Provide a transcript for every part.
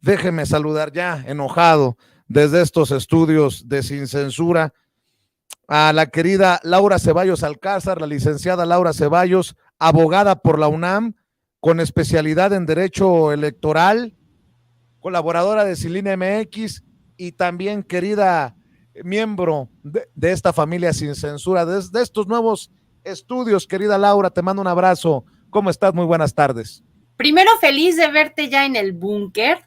Déjeme saludar ya, enojado, desde estos estudios de Sin Censura, a la querida Laura Ceballos Alcázar, la licenciada Laura Ceballos, abogada por la UNAM, con especialidad en Derecho Electoral, colaboradora de Cilina MX y también querida miembro de esta familia Sin Censura, de estos nuevos estudios. Querida Laura, te mando un abrazo. ¿Cómo estás? Muy buenas tardes. Primero, feliz de verte ya en el búnker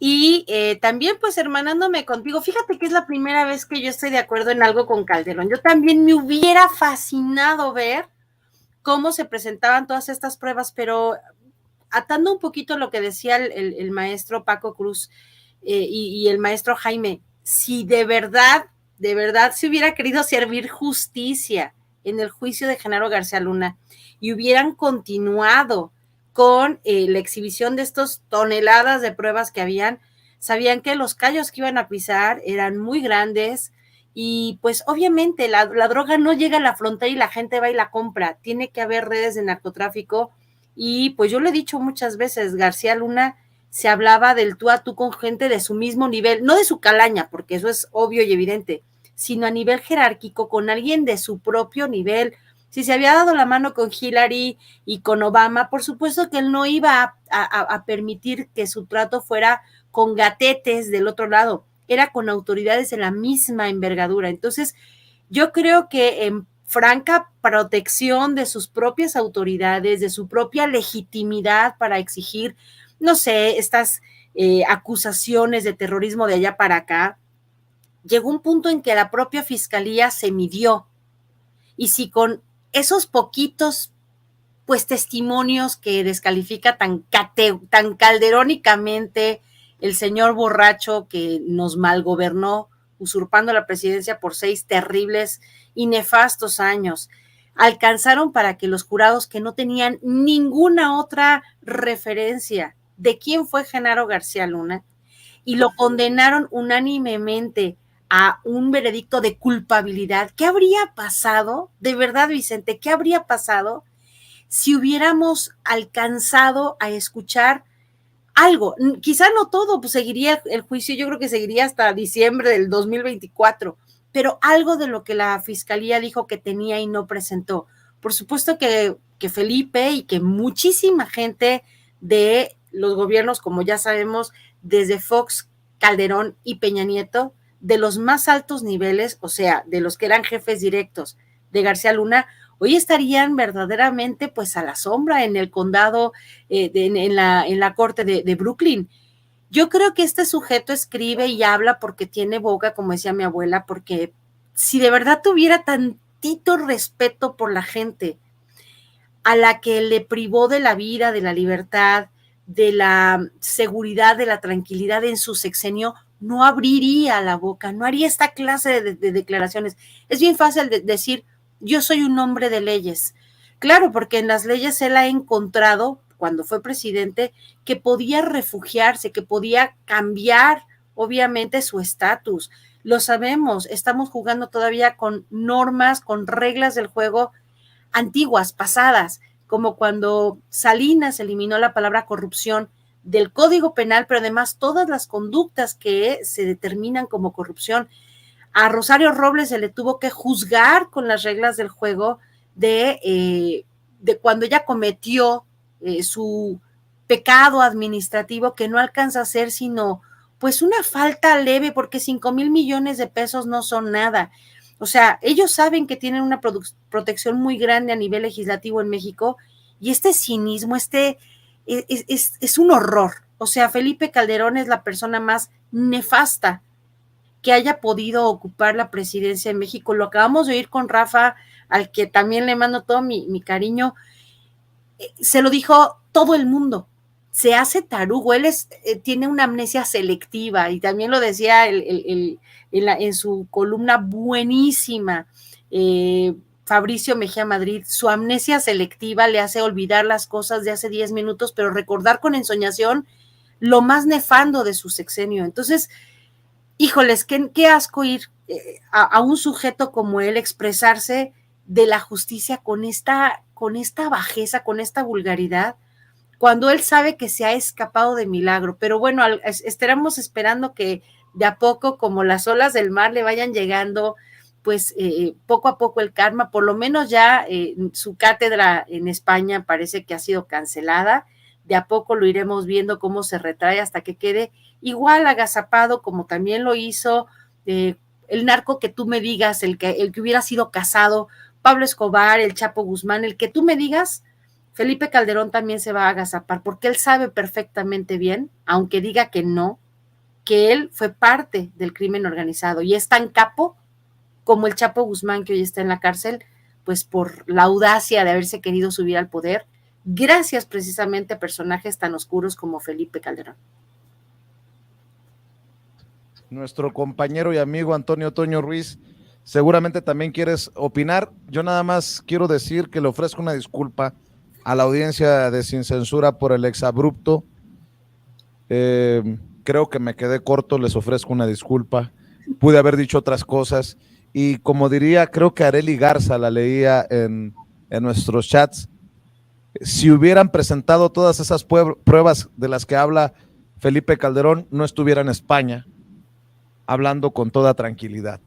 y también pues hermanándome contigo. Fíjate que es la primera vez que yo estoy de acuerdo en algo con Calderón. Yo también me hubiera fascinado ver cómo se presentaban todas estas pruebas, pero atando un poquito lo que decía el maestro Paco Cruz y el maestro Jaime, si de verdad se hubiera querido servir justicia en el juicio de Genaro García Luna y hubieran continuado con la exhibición de estas toneladas de pruebas que habían, sabían que los callos que iban a pisar eran muy grandes y pues obviamente la droga no llega a la frontera y la gente va y la compra, tiene que haber redes de narcotráfico y pues yo lo he dicho muchas veces, García Luna se hablaba del tú a tú con gente de su mismo nivel, no de su calaña, porque eso es obvio y evidente, sino a nivel jerárquico con alguien de su propio nivel. Si se había dado la mano con Hillary y con Obama, por supuesto que él no iba a permitir que su trato fuera con gatetes del otro lado, era con autoridades de la misma envergadura. Entonces, yo creo que en franca protección de sus propias autoridades, de su propia legitimidad para exigir, no sé, estas acusaciones de terrorismo de allá para acá, llegó un punto en que la propia fiscalía se midió. Y si con esos poquitos pues testimonios que descalifica tan calderónicamente el señor borracho que nos malgobernó, usurpando la presidencia por 6 terribles y nefastos años, alcanzaron para que los jurados que no tenían ninguna otra referencia de quién fue Genaro García Luna y lo condenaron unánimemente a un veredicto de culpabilidad. ¿Qué habría pasado? De verdad, Vicente, ¿qué habría pasado si hubiéramos alcanzado a escuchar algo? Quizá no todo, pues seguiría el juicio, yo creo que seguiría hasta diciembre del 2024, pero algo de lo que la fiscalía dijo que tenía y no presentó. Por supuesto que Felipe y que muchísima gente de los gobiernos, como ya sabemos, desde Fox, Calderón y Peña Nieto, de los más altos niveles, o sea, de los que eran jefes directos de García Luna, hoy estarían verdaderamente pues a la sombra en el condado, en la corte de Brooklyn. Yo creo que este sujeto escribe y habla porque tiene boca, como decía mi abuela, porque si de verdad tuviera tantito respeto por la gente a la que le privó de la vida, de la libertad, de la seguridad, de la tranquilidad en su sexenio, no abriría la boca, no haría esta clase de declaraciones. Es bien fácil decir, yo soy un hombre de leyes. Claro, porque en las leyes él ha encontrado, cuando fue presidente, que podía refugiarse, que podía cambiar, obviamente, su estatus. Lo sabemos, estamos jugando todavía con normas, con reglas del juego antiguas, pasadas, como cuando Salinas eliminó la palabra corrupción del Código Penal, pero además todas las conductas que se determinan como corrupción. A Rosario Robles se le tuvo que juzgar con las reglas del juego de cuando ella cometió su pecado administrativo, que no alcanza a ser sino pues una falta leve, porque 5,000 millones de pesos no son nada. O sea, ellos saben que tienen una protección muy grande a nivel legislativo en México y este cinismo, es un horror. O sea, Felipe Calderón es la persona más nefasta que haya podido ocupar la presidencia de México. Lo acabamos de oír con Rafa, al que también le mando todo mi cariño. Se lo dijo todo el mundo. Se hace tarugo, él tiene una amnesia selectiva y también lo decía en su columna buenísima, Fabricio Mejía Madrid, su amnesia selectiva le hace olvidar las cosas de hace 10 minutos, pero recordar con ensoñación lo más nefando de su sexenio. Entonces, híjoles, qué asco ir a un sujeto como él expresarse de la justicia con esta bajeza, con esta vulgaridad, cuando él sabe que se ha escapado de milagro. Pero bueno, estaremos esperando que de a poco, como las olas del mar, le vayan llegando, pues poco a poco el karma. Por lo menos ya su cátedra en España parece que ha sido cancelada. De a poco lo iremos viendo cómo se retrae hasta que quede igual agazapado como también lo hizo el narco que tú me digas, el que hubiera sido casado, Pablo Escobar, el Chapo Guzmán, el que tú me digas. Felipe Calderón también se va a agazapar porque él sabe perfectamente bien, aunque diga que no, que él fue parte del crimen organizado y es tan capo como el Chapo Guzmán, que hoy está en la cárcel, pues por la audacia de haberse querido subir al poder, gracias precisamente a personajes tan oscuros como Felipe Calderón. Nuestro compañero y amigo Antonio Toño Ruiz, seguramente también quieres opinar. Yo nada más quiero decir que le ofrezco una disculpa a la audiencia de Sin Censura por el exabrupto. Creo que me quedé corto, les ofrezco una disculpa. Pude haber dicho otras cosas y como diría, creo que Arely Garza la leía en nuestros chats, si hubieran presentado todas esas pruebas de las que habla Felipe Calderón, no estuviera en España hablando con toda tranquilidad.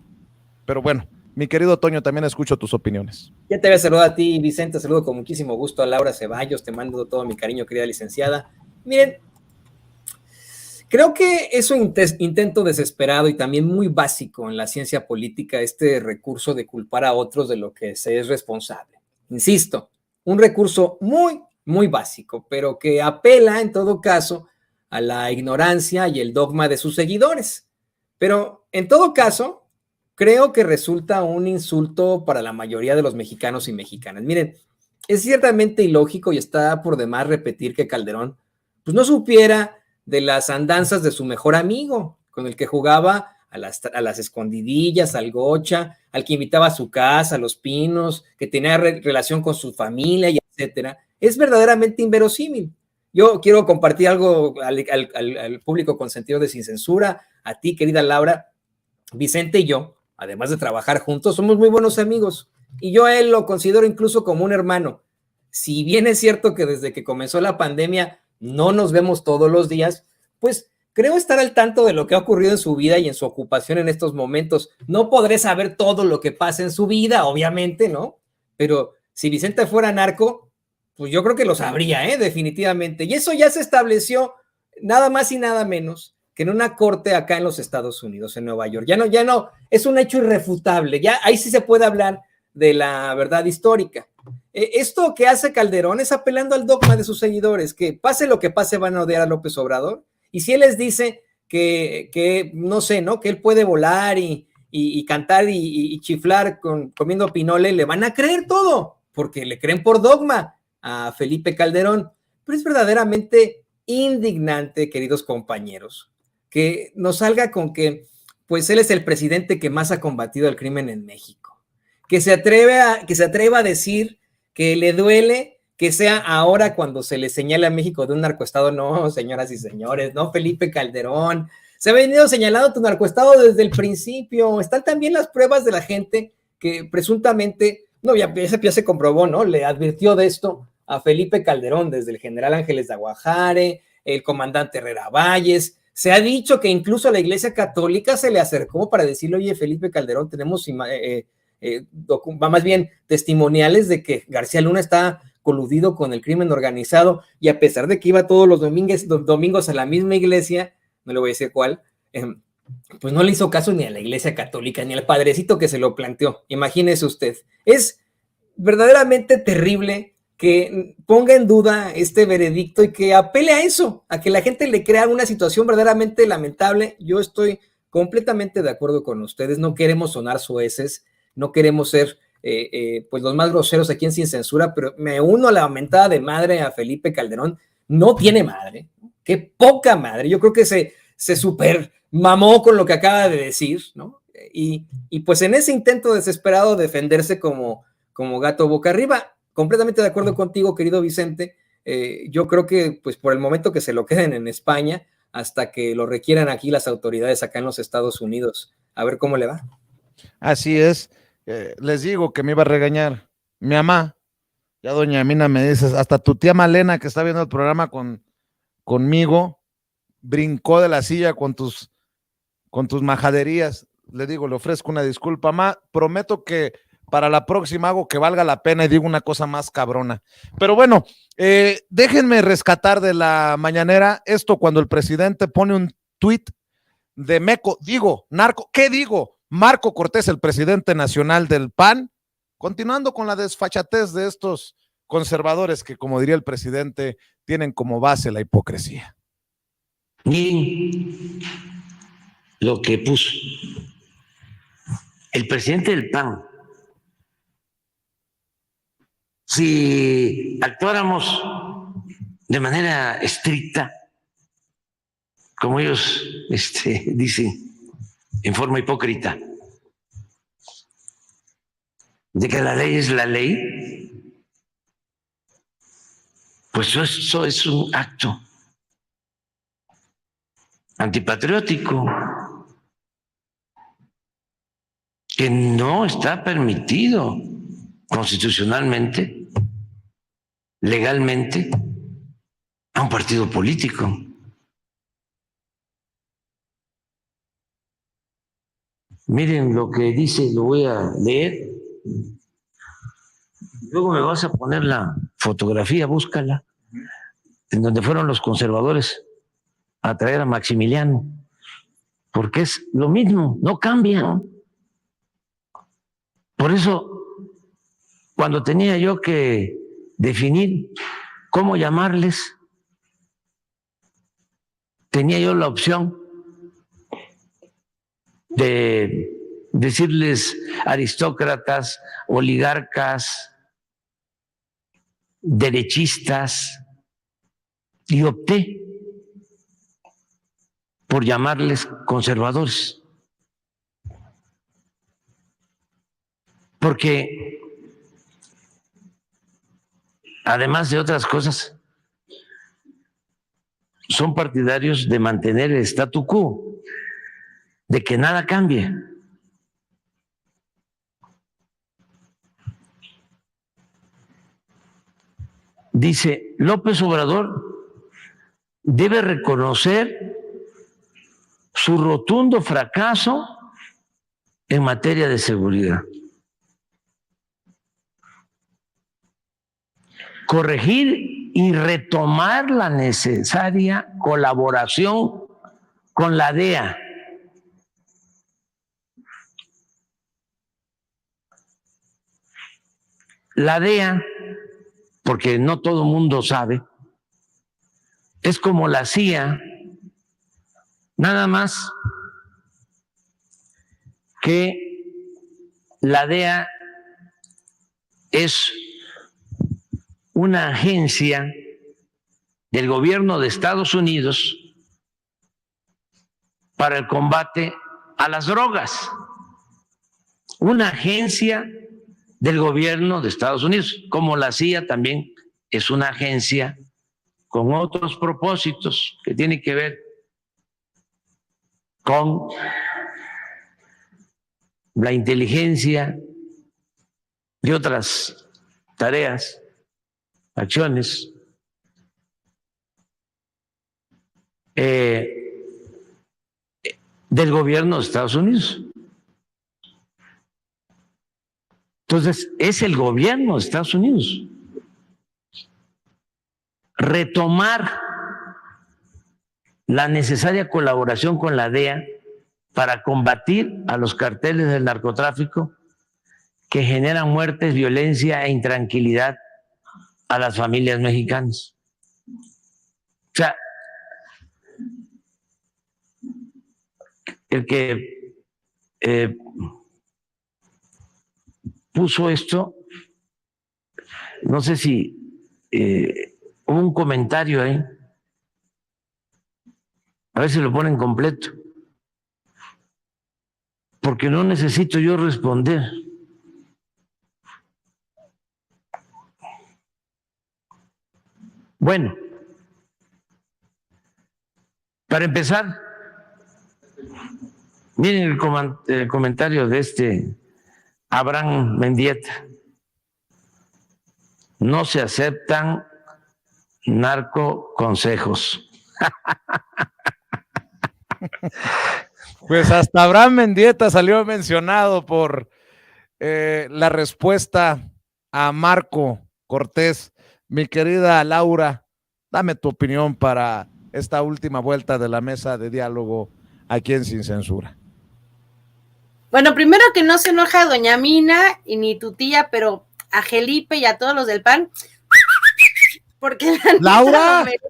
Pero bueno, mi querido Toño, también escucho tus opiniones. Ya te había saludado a ti, Vicente, saludo con muchísimo gusto a Laura Ceballos, te mando todo mi cariño, querida licenciada. Miren, creo que es un intento desesperado y también muy básico en la ciencia política este recurso de culpar a otros de lo que se es responsable. Insisto, un recurso muy, muy básico, pero que apela en todo caso a la ignorancia y el dogma de sus seguidores. Pero en todo caso, creo que resulta un insulto para la mayoría de los mexicanos y mexicanas. Miren, es ciertamente ilógico y está por demás repetir que Calderón pues no supiera de las andanzas de su mejor amigo, con el que jugaba a las escondidillas, al gocha, al que invitaba a su casa, a Los Pinos, que tenía relación con su familia, y etcétera. Es verdaderamente inverosímil. Yo quiero compartir algo al público con sentido de Sin Censura, a ti, querida Laura. Vicente y yo, además de trabajar juntos, somos muy buenos amigos, y yo a él lo considero incluso como un hermano. Si bien es cierto que desde que comenzó la pandemia no nos vemos todos los días, pues creo estar al tanto de lo que ha ocurrido en su vida y en su ocupación en estos momentos. No podré saber todo lo que pasa en su vida, obviamente, ¿no? Pero si Vicente fuera narco, pues yo creo que lo sabría, definitivamente. Y eso ya se estableció nada más y nada menos que en una corte acá en los Estados Unidos, en Nueva York. Ya no, es un hecho irrefutable. Ya ahí sí se puede hablar de la verdad histórica. Esto que hace Calderón es apelando al dogma de sus seguidores, que pase lo que pase van a odiar a López Obrador, y si él les dice que no sé, ¿no? Que él puede volar y cantar y chiflar comiendo pinole, le van a creer todo, porque le creen por dogma a Felipe Calderón. Pero es verdaderamente indignante, queridos compañeros, que nos salga con que pues él es el presidente que más ha combatido el crimen en México, que se atreva a decir que le duele que sea ahora cuando se le señala a México de un narcoestado. No, señoras y señores, no, Felipe Calderón, se ha venido señalando tu narcoestado desde el principio. Están también las pruebas de la gente que presuntamente, no, ya se comprobó, ¿no? Le advirtió de esto a Felipe Calderón desde el general Ángeles de Aguajare, el comandante Herrera Valles. Se ha dicho que incluso a la Iglesia Católica se le acercó para decirle, oye, Felipe Calderón, tenemos más bien testimoniales de que García Luna está coludido con el crimen organizado, y a pesar de que iba todos los domingos a la misma iglesia, no le voy a decir cuál, pues no le hizo caso ni a la Iglesia Católica, ni al padrecito que se lo planteó. Imagínese usted. Es verdaderamente terrible que ponga en duda este veredicto y que apele a eso, a que la gente le crea una situación verdaderamente lamentable. Yo estoy completamente de acuerdo con ustedes, no queremos sonar soeces, no queremos ser pues los más groseros aquí en Sin Censura, pero me uno a la mentada de madre a Felipe Calderón. No tiene madre, qué poca madre. Yo creo que se super mamó con lo que acaba de decir, ¿no? Y pues en ese intento desesperado de defenderse como gato boca arriba, completamente de acuerdo contigo, querido Vicente. Yo creo que pues por el momento que se lo queden en España hasta que lo requieran aquí las autoridades acá en los Estados Unidos. A ver cómo le va. Así es. Les digo que me iba a regañar mi mamá, Ya doña Mina me dices, hasta tu tía Malena que está viendo el programa conmigo, brincó de la silla con tus majaderías. Le digo, le ofrezco una disculpa, ma, prometo que para la próxima hago que valga la pena y digo una cosa más cabrona. Pero bueno, déjenme rescatar de la mañanera esto cuando el presidente pone un tuit de narco, ¿qué digo? Marco Cortés, el presidente nacional del PAN, continuando con la desfachatez de estos conservadores que, como diría el presidente, tienen como base la hipocresía. Miren lo que puso el presidente del PAN. Si actuáramos de manera estricta, como ellos dicen, en forma hipócrita, de que la ley es la ley, pues eso es un acto antipatriótico que no está permitido constitucionalmente, legalmente, a un partido político. Miren lo que dice, lo voy a leer. Luego me vas a poner la fotografía, búscala, en donde fueron los conservadores a traer a Maximiliano, porque es lo mismo, no cambia. Por eso, cuando tenía yo que definir cómo llamarles, tenía yo la opción de decirles aristócratas, oligarcas, derechistas, y opté por llamarles conservadores, porque además de otras cosas, son partidarios de mantener el statu quo, de que nada cambie. Dice, López Obrador debe reconocer su rotundo fracaso en materia de seguridad, corregir y retomar la necesaria colaboración con la DEA. La DEA, porque no todo el mundo sabe, es como la CIA, nada más que la DEA es una agencia del gobierno de Estados Unidos para el combate a las drogas. Una agencia del gobierno de Estados Unidos, como la CIA también es una agencia con otros propósitos que tienen que ver con la inteligencia y otras tareas, acciones del gobierno de Estados Unidos. Entonces, es el gobierno de Estados Unidos. Retomar la necesaria colaboración con la DEA para combatir a los carteles del narcotráfico que generan muertes, violencia e intranquilidad a las familias mexicanas. O sea, el que puso esto, no sé si hubo un comentario ahí, a ver si lo ponen completo, porque no necesito yo responder. Bueno, para empezar, miren el comentario de Abraham Mendieta. no se aceptan narcoconsejos. Pues hasta Abraham Mendieta salió mencionado por la respuesta a Marco Cortés. Mi querida Laura, dame tu opinión para esta última vuelta de la mesa de diálogo aquí en Sin Censura. Bueno, primero que no se enoja doña Mina y ni tu tía, pero a Felipe y a todos los del PAN, porque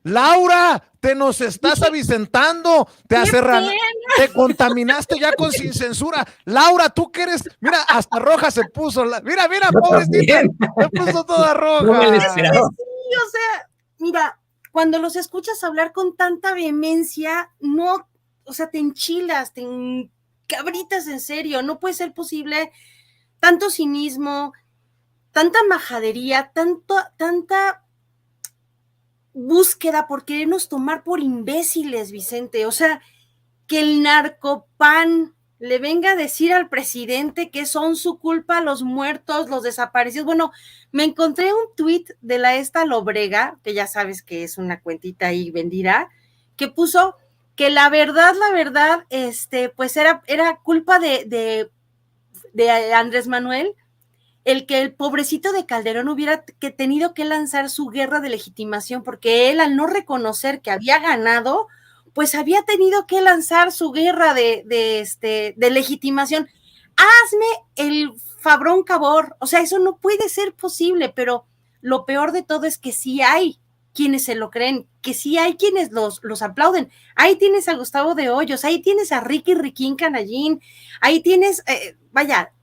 Laura, te nos estás avicentando, te contaminaste ya con Sin Censura. Laura, tú que eres, mira, hasta roja se puso, mira, pobrecita, se puso toda roja. Sí, o sea, mira, cuando los escuchas hablar con tanta vehemencia, no, o sea, te enchilas, te encabritas en serio, no puede ser posible tanto cinismo, tanta majadería, tanta búsqueda por querernos tomar por imbéciles, Vicente. O sea, que el narcopan le venga a decir al presidente que son su culpa los muertos, los desaparecidos. Bueno, me encontré un tuit de esta Lobrega, que ya sabes que es una cuentita ahí vendida, que puso que la verdad, pues era culpa de Andrés Manuel, el que el pobrecito de Calderón hubiera tenido que lanzar su guerra de legitimación, porque él, al no reconocer que había ganado, pues había tenido que lanzar su guerra de legitimación. Hazme el fabrón cabor, o sea, eso no puede ser posible, pero lo peor de todo es que sí hay quienes se lo creen, que sí hay quienes los aplauden. Ahí tienes a Gustavo de Hoyos, ahí tienes a Riquín Canallín, ahí tienes,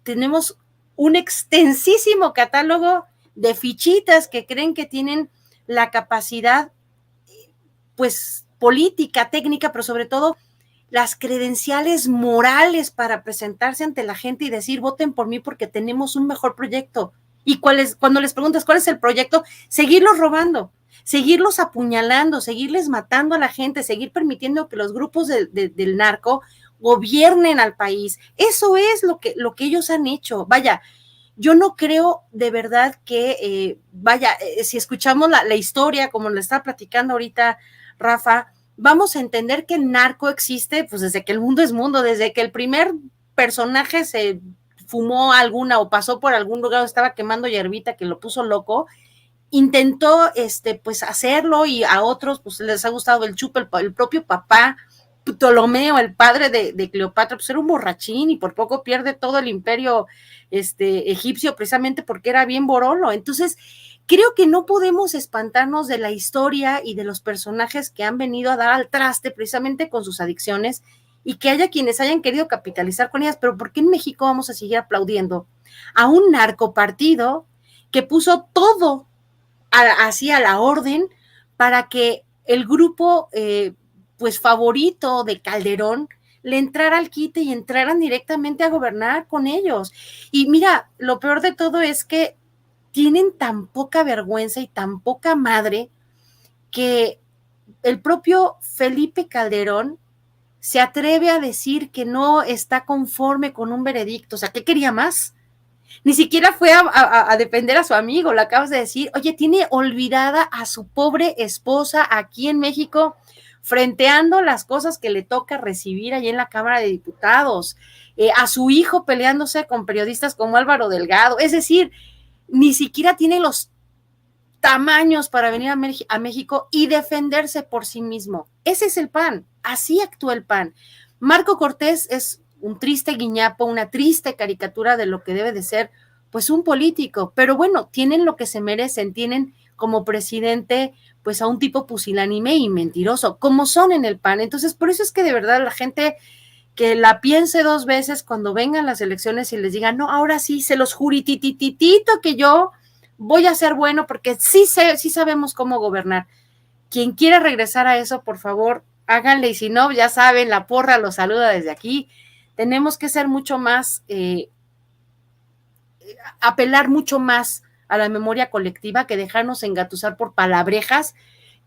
tenemos un extensísimo catálogo de fichitas que creen que tienen la capacidad, pues, política, técnica, pero sobre todo las credenciales morales para presentarse ante la gente y decir, voten por mí porque tenemos un mejor proyecto. Y cuando les preguntas cuál es el proyecto, seguirlos robando, seguirlos apuñalando, seguirles matando a la gente, seguir permitiendo que los grupos del narco gobiernen al país. Eso es lo que ellos han hecho. Vaya, yo no creo de verdad que, si escuchamos la historia, como le está platicando ahorita Rafa, vamos a entender que el narco existe, pues desde que el mundo es mundo, desde que el primer personaje se fumó alguna o pasó por algún lugar, estaba quemando hierbita que lo puso loco, intentó pues hacerlo, y a otros pues les ha gustado el chupe, el propio papá Ptolomeo, el padre de Cleopatra, pues era un borrachín y por poco pierde todo el imperio egipcio, precisamente porque era bien borolo. Entonces, creo que no podemos espantarnos de la historia y de los personajes que han venido a dar al traste precisamente con sus adicciones, y que haya quienes hayan querido capitalizar con ellas. Pero ¿por qué en México vamos a seguir aplaudiendo a un narcopartido que puso todo así a la orden para que el grupo pues favorito de Calderón le entrara al quite y entraran directamente a gobernar con ellos? Y mira, lo peor de todo es que tienen tan poca vergüenza y tan poca madre que el propio Felipe Calderón se atreve a decir que no está conforme con un veredicto. O sea, ¿qué quería más? Ni siquiera fue a defender a su amigo, lo acabas de decir. Oye, tiene olvidada a su pobre esposa aquí en México, frenteando las cosas que le toca recibir allí en la Cámara de Diputados, a su hijo peleándose con periodistas como Álvaro Delgado. Es decir, ni siquiera tiene los tamaños para venir a México y defenderse por sí mismo. Ese es el PAN, así actúa el PAN. Marco Cortés es un triste guiñapo, una triste caricatura de lo que debe de ser, pues, un político, pero bueno, tienen lo que se merecen, tienen como presidente, pues, a un tipo pusilánime y mentiroso, como son en el PAN. Entonces, por eso es que de verdad la gente que la piense dos veces cuando vengan las elecciones y les digan, no, ahora sí, se los juritititito que yo voy a ser bueno porque sí sabemos cómo gobernar. Quien quiera regresar a eso, por favor, háganle, y si no, ya saben, la porra los saluda desde aquí. Tenemos que ser mucho más, apelar mucho más a la memoria colectiva que dejarnos engatusar por palabrejas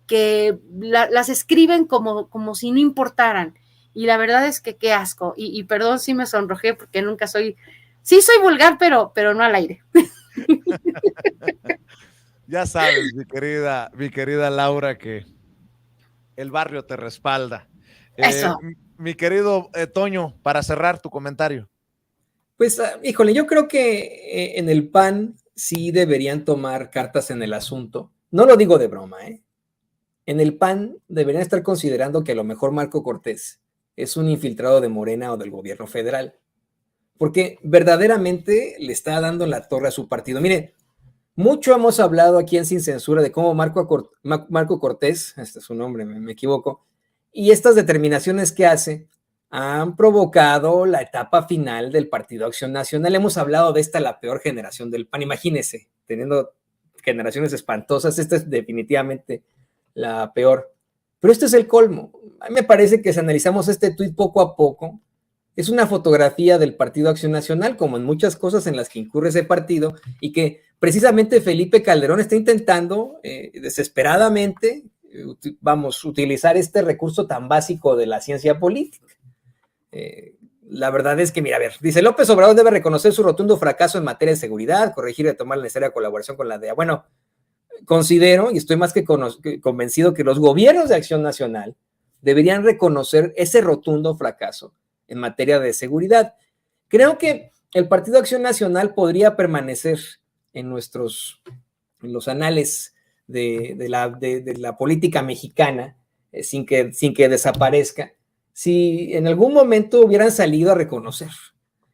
que las escriben como si no importaran. Y la verdad es que qué asco. Y perdón si me sonrojé porque sí soy vulgar, pero no al aire. Ya sabes, mi querida Laura, que el barrio te respalda. Eso. Mi querido Toño, para cerrar tu comentario. Pues, híjole, yo creo que en el PAN sí deberían tomar cartas en el asunto. No lo digo de broma, ¿eh? En el PAN deberían estar considerando que a lo mejor Marco Cortés es un infiltrado de Morena o del gobierno federal, porque verdaderamente le está dando en la torre a su partido. Mire, mucho hemos hablado aquí en Sin Censura de cómo Marco Cortés, este es su nombre, me equivoco, y estas determinaciones que hace han provocado la etapa final del Partido Acción Nacional. Hemos hablado de esta, la peor generación del PAN. Imagínense, teniendo generaciones espantosas, esta es definitivamente la peor. Pero este es el colmo. A mí me parece que si analizamos este tuit poco a poco, es una fotografía del Partido Acción Nacional, como en muchas cosas en las que incurre ese partido, y que precisamente Felipe Calderón está intentando desesperadamente, utilizar este recurso tan básico de la ciencia política. La verdad es que, mira, a ver, dice López Obrador debe reconocer su rotundo fracaso en materia de seguridad, corregir y tomar la necesaria colaboración con la DEA. Bueno, considero y estoy más que convencido que los gobiernos de Acción Nacional deberían reconocer ese rotundo fracaso en materia de seguridad. Creo que el Partido Acción Nacional podría permanecer en los anales de la política mexicana sin que desaparezca, si en algún momento hubieran salido a reconocer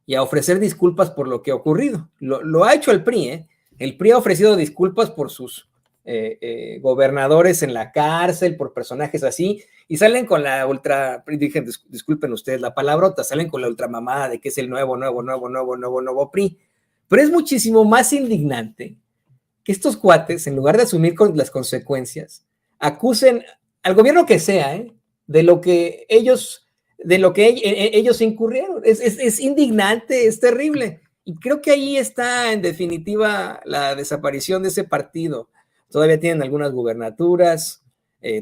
y a ofrecer disculpas por lo que ha ocurrido. Lo ha hecho el PRI, ¿eh? El PRI ha ofrecido disculpas por sus gobernadores en la cárcel, por personajes así, y salen con la ultra, disculpen ustedes la palabrota, salen con la ultramamada de que es el nuevo PRI. Pero es muchísimo más indignante que estos cuates, en lugar de asumir las consecuencias, acusen al gobierno que sea, de lo que ellos incurrieron. Es indignante, es terrible. Y creo que ahí está, en definitiva, la desaparición de ese partido. Todavía tienen algunas gubernaturas,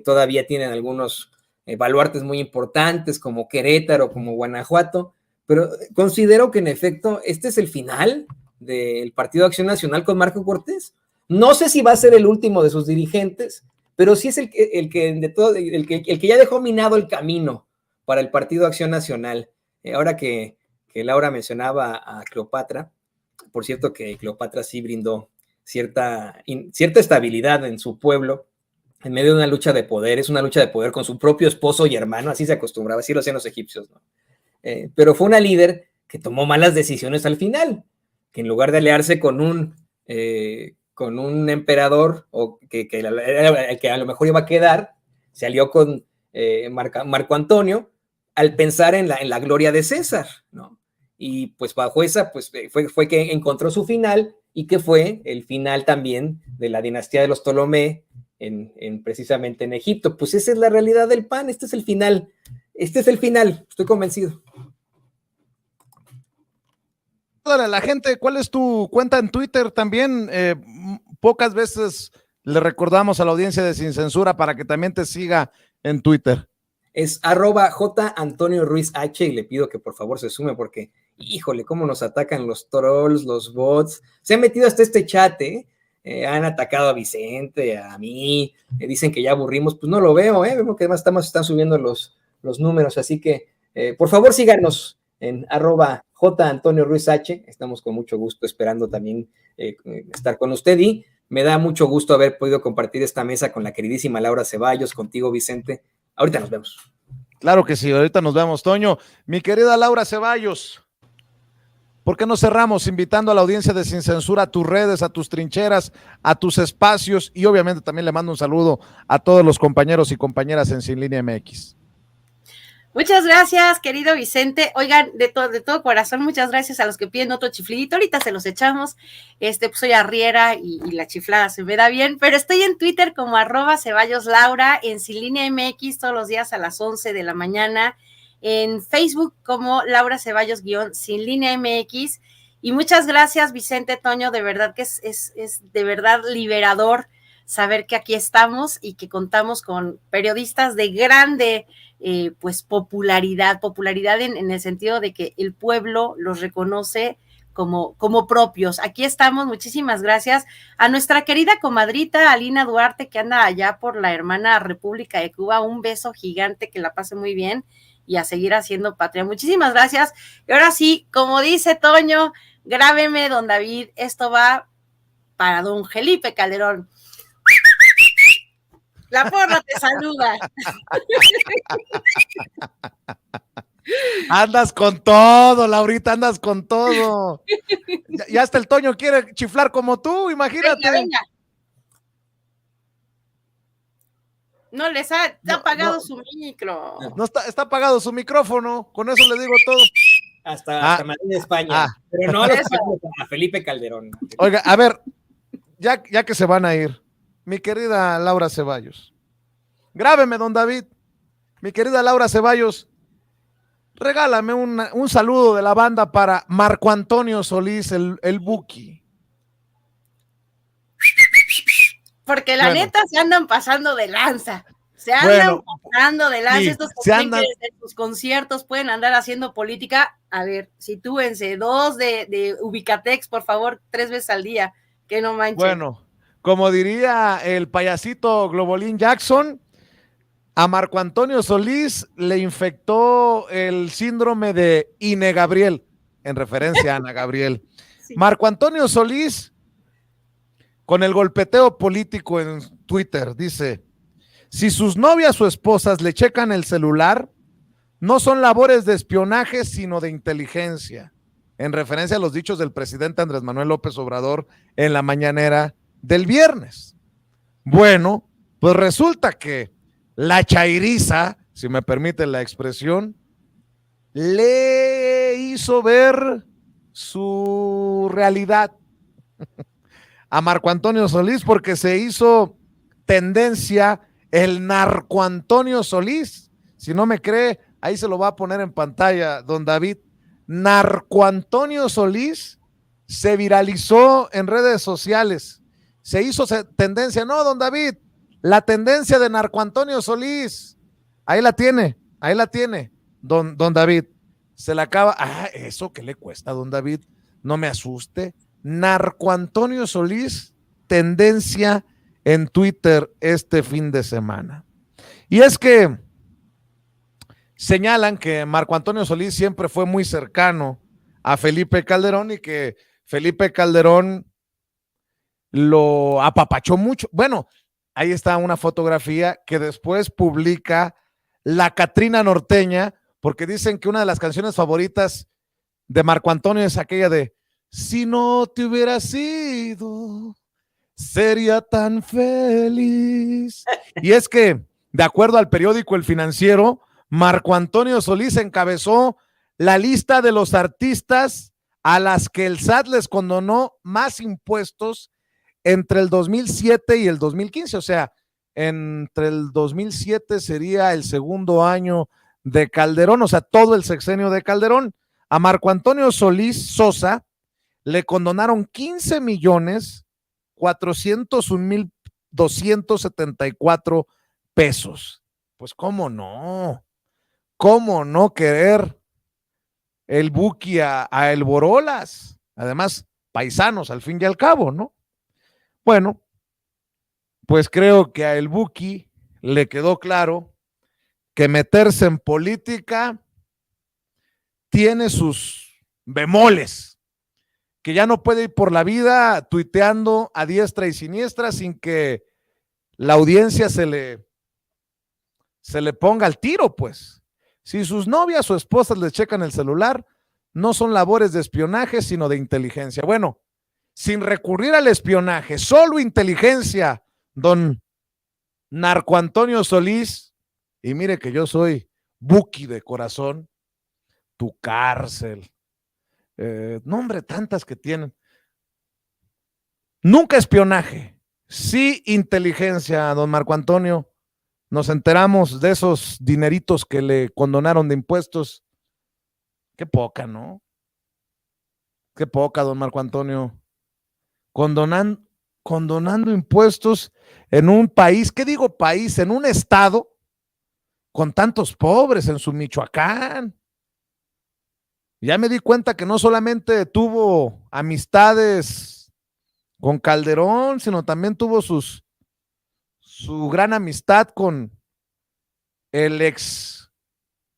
todavía tienen algunos baluartes muy importantes, como Querétaro, como Guanajuato, pero considero que en efecto este es el final del Partido Acción Nacional con Marco Cortés. No sé si va a ser el último de sus dirigentes, pero sí es el que ya dejó minado el camino para el Partido Acción Nacional. Ahora que Laura mencionaba a Cleopatra, por cierto que Cleopatra sí brindó cierta estabilidad en su pueblo en medio de una lucha de poder. Es una lucha de poder con su propio esposo y hermano, así se acostumbraba, así lo hacían los egipcios, ¿no? Pero fue una líder que tomó malas decisiones al final, que en lugar de aliarse con un emperador o que a lo mejor iba a quedar, se alió con Marco Antonio al pensar en la gloria de César, ¿no? Y pues bajo esa, pues fue que encontró su final, y que fue el final también de la dinastía de los Ptolomé precisamente en Egipto. Pues esa es la realidad del PAN, este es el final, estoy convencido. A la gente, ¿cuál es tu cuenta en Twitter? También pocas veces le recordamos a la audiencia de Sin Censura para que también te siga en Twitter. Es @J Antonio Ruiz H, y le pido que por favor se sume porque, híjole, cómo nos atacan los trolls, los bots. Se han metido hasta este chat, han atacado a Vicente, a mí, dicen que ya aburrimos. Pues no lo veo, vemos que además están subiendo los números, así que por favor síganos en @J Antonio Ruiz H. Estamos con mucho gusto esperando también estar con usted, y me da mucho gusto haber podido compartir esta mesa con la queridísima Laura Ceballos, contigo, Vicente. Ahorita nos vemos. Claro que sí, ahorita nos vemos, Toño. Mi querida Laura Ceballos, ¿por qué no cerramos invitando a la audiencia de Sin Censura a tus redes, a tus trincheras, a tus espacios? Y obviamente también le mando un saludo a todos los compañeros y compañeras en Sin Línea MX. Muchas gracias, querido Vicente. Oigan, de todo corazón, muchas gracias a los que piden otro chiflidito. Ahorita se los echamos. Pues soy arriera y la chiflada se me da bien, pero estoy en Twitter como @CeballosLaura, en Sin Línea MX todos los días a las 11 de la mañana, en Facebook como Laura Ceballos Sin Línea MX. Y muchas gracias, Vicente, Toño, de verdad que es de verdad liberador saber que aquí estamos y que contamos con periodistas de grande pues popularidad en el sentido de que el pueblo los reconoce como propios. Aquí estamos, muchísimas gracias a nuestra querida comadrita Alina Duarte, que anda allá por la hermana República de Cuba. Un beso gigante, que la pase muy bien y a seguir haciendo patria. Muchísimas gracias. Y ahora sí, como dice Toño, grábeme, don David, esto va para don Felipe Calderón. La porra te saluda. Andas con todo, Laurita, andas con todo. Ya hasta el Toño quiere chiflar como tú, imagínate. Venga, venga. No les ha apagado su micro. No está apagado su micrófono, con eso le digo todo. Hasta Madrid, España. Pero no a Felipe Calderón. Oiga, a ver, ya que se van a ir, mi querida Laura Ceballos, grábeme, don David, mi querida Laura Ceballos, regálame un saludo de la banda para Marco Antonio Solís, el Buki. Porque la neta se andan pasando de lanza. Se andan pasando de lanza. Sí, estos que creen que desde sus conciertos pueden andar haciendo política. A ver, sitúense, 2 de Ubicatex, por favor, 3 veces al día, que no manchen. Bueno, como diría el payasito Globolín Jackson, a Marco Antonio Solís le infectó el síndrome de Ine Gabriel, en referencia a Ana Gabriel. Sí. Marco Antonio Solís, con el golpeteo político en Twitter, dice: si sus novias o esposas le checan el celular, no son labores de espionaje, sino de inteligencia, en referencia a los dichos del presidente Andrés Manuel López Obrador en la mañanera del viernes. Bueno, pues resulta que la chairiza, si me permite la expresión, le hizo ver su realidad a Marco Antonio Solís, porque se hizo tendencia el narco Antonio Solís. Si no me cree, ahí se lo va a poner en pantalla, don David. Narco Antonio Solís se viralizó en redes sociales, se hizo tendencia. No, don David, la tendencia de Narco Antonio Solís, ahí la tiene, don David, se la acaba. Eso que le cuesta, don David, no me asuste. Narco Antonio Solís, tendencia en Twitter este fin de semana. Y es que señalan que Marco Antonio Solís siempre fue muy cercano a Felipe Calderón y que Felipe Calderón lo apapachó mucho. Bueno, ahí está una fotografía que después publica la Catrina Norteña, porque dicen que una de las canciones favoritas de Marco Antonio es aquella de si no te hubiera sido, sería tan feliz. Y es que, de acuerdo al periódico El Financiero, Marco Antonio Solís encabezó la lista de los artistas a las que el SAT les condonó más impuestos entre el 2007 y el 2015, o sea, entre el 2007 sería el segundo año de Calderón, o sea, todo el sexenio de Calderón. A Marco Antonio Solís Sosa le condonaron 15,401,274 pesos. Pues cómo no querer el Buki a El Borolas, además paisanos al fin y al cabo, ¿no? Bueno, pues creo que a El Buki le quedó claro que meterse en política tiene sus bemoles, que ya no puede ir por la vida tuiteando a diestra y siniestra sin que la audiencia se le ponga al tiro, pues. Si sus novias o esposas le checan el celular, no son labores de espionaje, sino de inteligencia. Bueno, sin recurrir al espionaje, solo inteligencia, don Narco Antonio Solís, y mire que yo soy Buki de corazón, tu cárcel, no hombre, tantas que tienen. Nunca espionaje, sí inteligencia, don Marco Antonio. Nos enteramos de esos dineritos que le condonaron de impuestos. Qué poca, ¿no? Qué poca, don Marco Antonio. Condonando impuestos en un país, ¿qué digo país? En un estado con tantos pobres, en su Michoacán. Ya me di cuenta que no solamente tuvo amistades con Calderón, sino también tuvo su gran amistad con el ex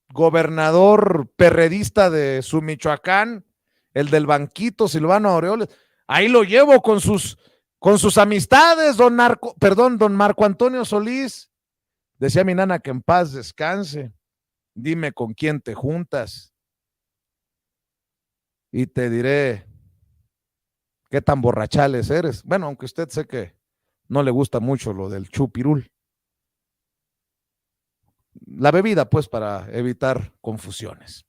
gobernador perredista de su Michoacán, el del banquito, Silvano Aureoles. Ahí lo llevo con sus amistades, don Marco Antonio Solís. Decía mi nana que en paz descanse. Dime con quién te juntas y te diré qué tan borrachales eres. Bueno, aunque usted sé que no le gusta mucho lo del chupirul. La bebida, pues, para evitar confusiones.